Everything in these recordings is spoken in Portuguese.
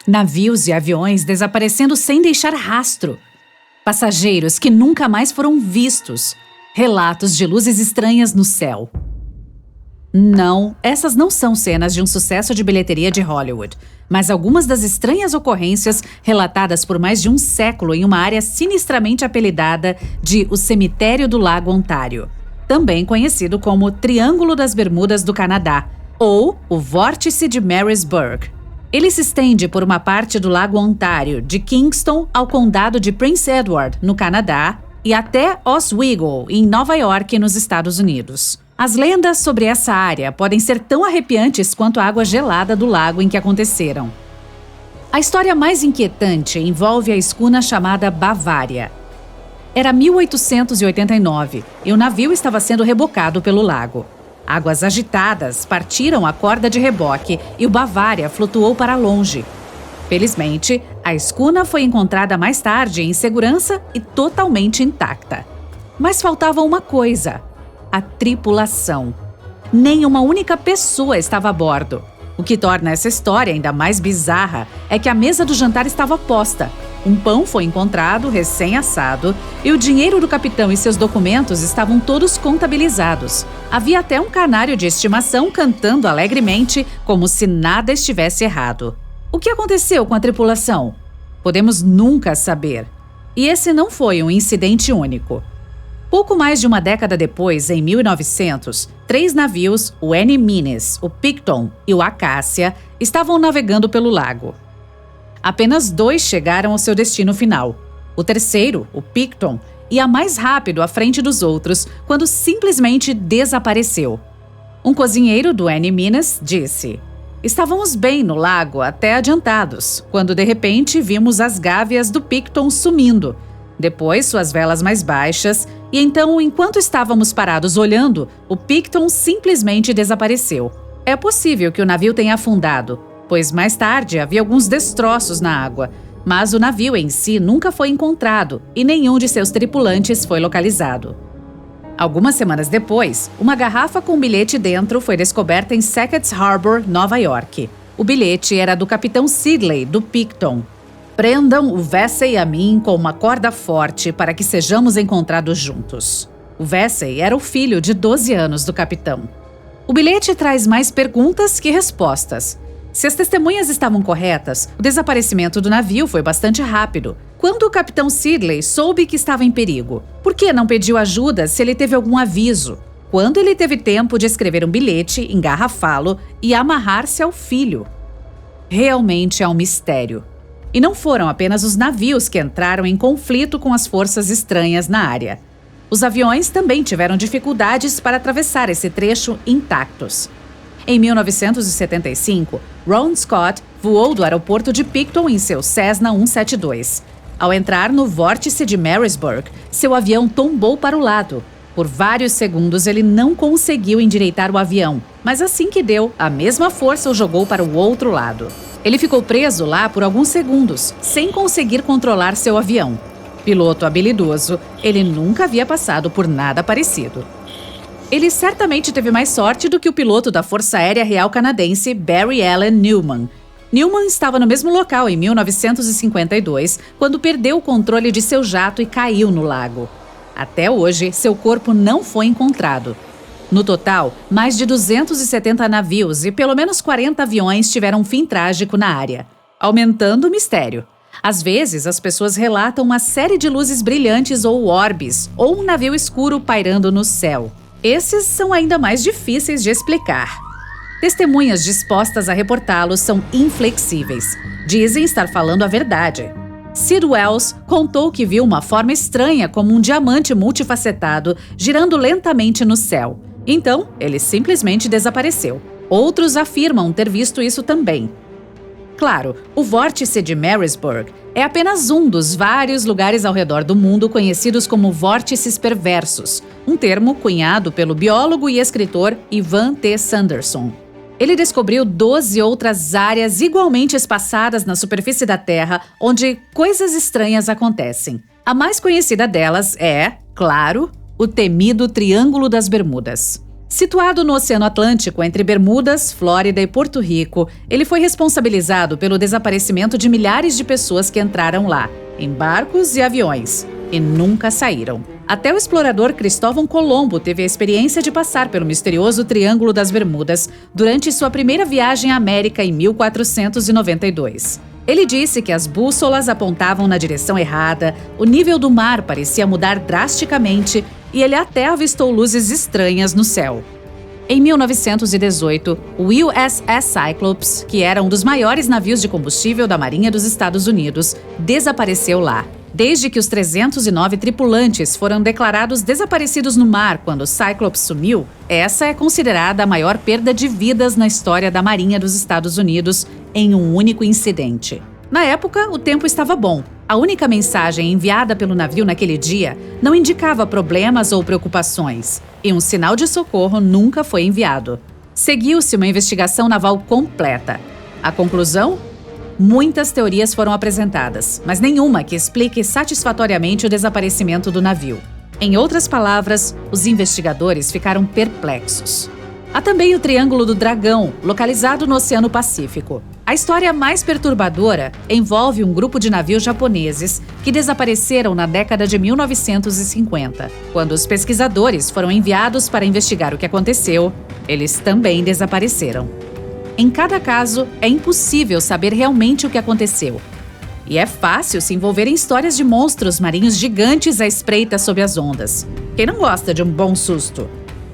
Navios e aviões desaparecendo sem deixar rastro. Passageiros que nunca mais foram vistos. Relatos de luzes estranhas no céu. Não, essas não são cenas de um sucesso de bilheteria de Hollywood, mas algumas das estranhas ocorrências relatadas por mais de um século em uma área sinistramente apelidada de o Cemitério do Lago Ontário, também conhecido como Triângulo das Bermudas do Canadá, ou o Vórtice de Marysburg. Ele se estende por uma parte do Lago Ontário, de Kingston ao Condado de Prince Edward, no Canadá, e até Oswego, em Nova York, nos Estados Unidos. As lendas sobre essa área podem ser tão arrepiantes quanto a água gelada do lago em que aconteceram. A história mais inquietante envolve a escuna chamada Bavária. Era 1889 e o navio estava sendo rebocado pelo lago. Águas agitadas partiram a corda de reboque e o Bavária flutuou para longe. Felizmente, a escuna foi encontrada mais tarde em segurança e totalmente intacta. Mas faltava uma coisa: a tripulação. Nem uma única pessoa estava a bordo. O que torna essa história ainda mais bizarra é que a mesa do jantar estava posta. Um pão foi encontrado, recém-assado, e o dinheiro do capitão e seus documentos estavam todos contabilizados. Havia até um canário de estimação cantando alegremente, como se nada estivesse errado. O que aconteceu com a tripulação? Podemos nunca saber. E esse não foi um incidente único. Pouco mais de uma década depois, em 1900, 3 navios, o Annie Minnis, o Picton e o Acacia, estavam navegando pelo lago. Apenas 2 chegaram ao seu destino final. O terceiro, o Picton, ia mais rápido à frente dos outros quando simplesmente desapareceu. Um cozinheiro do Annie Minnis disse: "Estávamos bem no lago até adiantados, quando de repente vimos as gáveas do Picton sumindo. Depois suas velas mais baixas, e então, enquanto estávamos parados olhando, o Picton simplesmente desapareceu. É possível que o navio tenha afundado, pois mais tarde havia alguns destroços na água, mas o navio em si nunca foi encontrado e nenhum de seus tripulantes foi localizado." Algumas semanas depois, uma garrafa com um bilhete dentro foi descoberta em Sackett's Harbor, Nova York. O bilhete era do capitão Sidley, do Picton. "Prendam o Vesey e a mim com uma corda forte para que sejamos encontrados juntos." O Vesey era o filho de 12 anos do capitão. O bilhete traz mais perguntas que respostas. Se as testemunhas estavam corretas, o desaparecimento do navio foi bastante rápido. Quando o capitão Sidley soube que estava em perigo, por que não pediu ajuda se ele teve algum aviso? Quando ele teve tempo de escrever um bilhete, engarrafá-lo e amarrar-se ao filho? Realmente é um mistério. E não foram apenas os navios que entraram em conflito com as forças estranhas na área. Os aviões também tiveram dificuldades para atravessar esse trecho intactos. Em 1975, Ron Scott voou do aeroporto de Picton em seu Cessna 172. Ao entrar no vórtice de Marysburg, seu avião tombou para o lado. Por vários segundos ele não conseguiu endireitar o avião, mas assim que deu, a mesma força o jogou para o outro lado. Ele ficou preso lá por alguns segundos, sem conseguir controlar seu avião. Piloto habilidoso, ele nunca havia passado por nada parecido. Ele certamente teve mais sorte do que o piloto da Força Aérea Real Canadense, Barry Allen Newman. Newman estava no mesmo local em 1952, quando perdeu o controle de seu jato e caiu no lago. Até hoje, seu corpo não foi encontrado. No total, mais de 270 navios e pelo menos 40 aviões tiveram um fim trágico na área, aumentando o mistério. Às vezes, as pessoas relatam uma série de luzes brilhantes ou orbes, ou um navio escuro pairando no céu. Esses são ainda mais difíceis de explicar. Testemunhas dispostas a reportá-los são inflexíveis. Dizem estar falando a verdade. Sid Wells contou que viu uma forma estranha como um diamante multifacetado girando lentamente no céu. Então, ele simplesmente desapareceu. Outros afirmam ter visto isso também. Claro, o vórtice de Marysburg é apenas um dos vários lugares ao redor do mundo conhecidos como vórtices perversos, um termo cunhado pelo biólogo e escritor Ivan T. Sanderson. Ele descobriu 12 outras áreas igualmente espaçadas na superfície da Terra onde coisas estranhas acontecem. A mais conhecida delas é, claro, o temido Triângulo das Bermudas. Situado no Oceano Atlântico, entre Bermudas, Flórida e Porto Rico, ele foi responsabilizado pelo desaparecimento de milhares de pessoas que entraram lá, em barcos e aviões, e nunca saíram. Até o explorador Cristóvão Colombo teve a experiência de passar pelo misterioso Triângulo das Bermudas durante sua primeira viagem à América em 1492. Ele disse que as bússolas apontavam na direção errada, o nível do mar parecia mudar drasticamente e ele até avistou luzes estranhas no céu. Em 1918, o USS Cyclops, que era um dos maiores navios de combustível da Marinha dos Estados Unidos, desapareceu lá. Desde que os 309 tripulantes foram declarados desaparecidos no mar quando o Cyclops sumiu, essa é considerada a maior perda de vidas na história da Marinha dos Estados Unidos em um único incidente. Na época, o tempo estava bom. A única mensagem enviada pelo navio naquele dia não indicava problemas ou preocupações, e um sinal de socorro nunca foi enviado. Seguiu-se uma investigação naval completa. A conclusão? Muitas teorias foram apresentadas, mas nenhuma que explique satisfatoriamente o desaparecimento do navio. Em outras palavras, os investigadores ficaram perplexos. Há também o Triângulo do Dragão, localizado no Oceano Pacífico. A história mais perturbadora envolve um grupo de navios japoneses que desapareceram na década de 1950. Quando os pesquisadores foram enviados para investigar o que aconteceu, eles também desapareceram. Em cada caso, é impossível saber realmente o que aconteceu. E é fácil se envolver em histórias de monstros marinhos gigantes à espreita sob as ondas. Quem não gosta de um bom susto?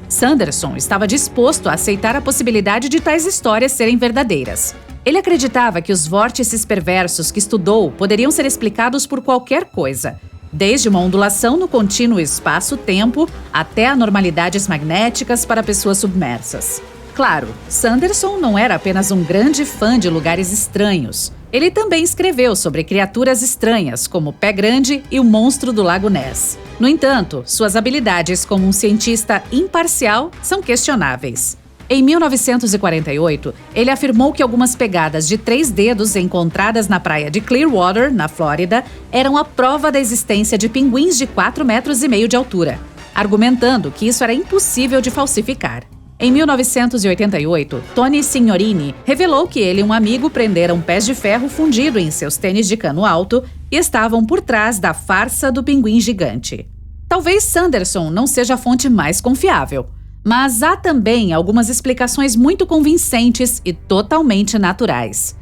Sanderson estava disposto a aceitar a possibilidade de tais histórias serem verdadeiras. Ele acreditava que os vórtices perversos que estudou poderiam ser explicados por qualquer coisa, desde uma ondulação no contínuo espaço-tempo até anormalidades magnéticas para pessoas submersas. Claro, Sanderson não era apenas um grande fã de lugares estranhos. Ele também escreveu sobre criaturas estranhas, como o Pé Grande e o Monstro do Lago Ness. No entanto, suas habilidades como um cientista imparcial são questionáveis. Em 1948, ele afirmou que algumas pegadas de 3 dedos encontradas na praia de Clearwater, na Flórida, eram a prova da existência de pinguins de 4,5 metros de altura, argumentando que isso era impossível de falsificar. Em 1988, Tony Signorini revelou que ele e um amigo prenderam pés de ferro fundido em seus tênis de cano alto e estavam por trás da farsa do pinguim gigante. Talvez Sanderson não seja a fonte mais confiável, mas há também algumas explicações muito convincentes e totalmente naturais.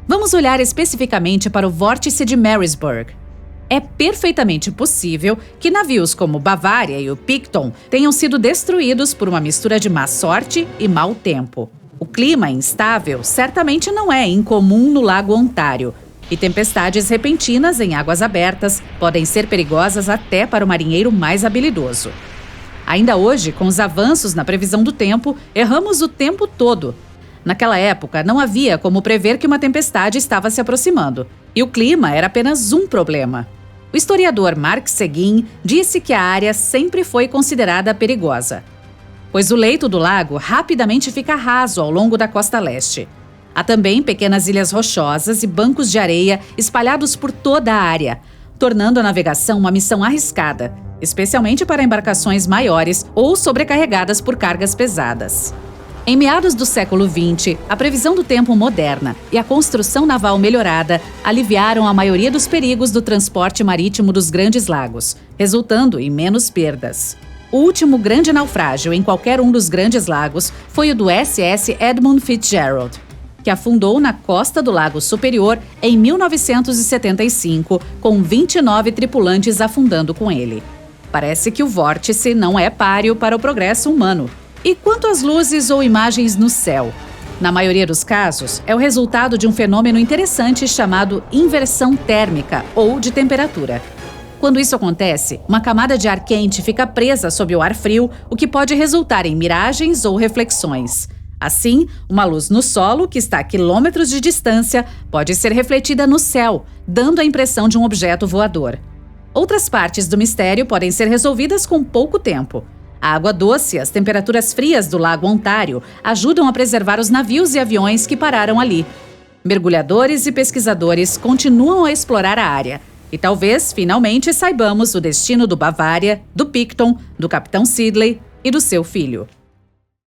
Vamos olhar especificamente para o vórtice de Marisburg. É perfeitamente possível que navios como o Bavaria e o Picton tenham sido destruídos por uma mistura de má sorte e mau tempo. O clima instável certamente não é incomum no Lago Ontário, e tempestades repentinas em águas abertas podem ser perigosas até para o marinheiro mais habilidoso. Ainda hoje, com os avanços na previsão do tempo, erramos o tempo todo. Naquela época, não havia como prever que uma tempestade estava se aproximando, e o clima era apenas um problema. O historiador Mark Seguin disse que a área sempre foi considerada perigosa, pois o leito do lago rapidamente fica raso ao longo da costa leste. Há também pequenas ilhas rochosas e bancos de areia espalhados por toda a área, tornando a navegação uma missão arriscada, especialmente para embarcações maiores ou sobrecarregadas por cargas pesadas. Em meados do século XX, a previsão do tempo moderna e a construção naval melhorada aliviaram a maioria dos perigos do transporte marítimo dos Grandes Lagos, resultando em menos perdas. O último grande naufrágio em qualquer um dos Grandes Lagos foi o do SS Edmund Fitzgerald, que afundou na costa do Lago Superior em 1975, com 29 tripulantes afundando com ele. Parece que o vórtice não é páreo para o progresso humano. E quanto às luzes ou imagens no céu? Na maioria dos casos, é o resultado de um fenômeno interessante chamado inversão térmica ou de temperatura. Quando isso acontece, uma camada de ar quente fica presa sob o ar frio, o que pode resultar em miragens ou reflexões. Assim, uma luz no solo, que está a quilômetros de distância, pode ser refletida no céu, dando a impressão de um objeto voador. Outras partes do mistério podem ser resolvidas com pouco tempo. A água doce e as temperaturas frias do Lago Ontário ajudam a preservar os navios e aviões que pararam ali. Mergulhadores e pesquisadores continuam a explorar a área. E talvez, finalmente, saibamos o destino do Bavaria, do Picton, do Capitão Sidley e do seu filho.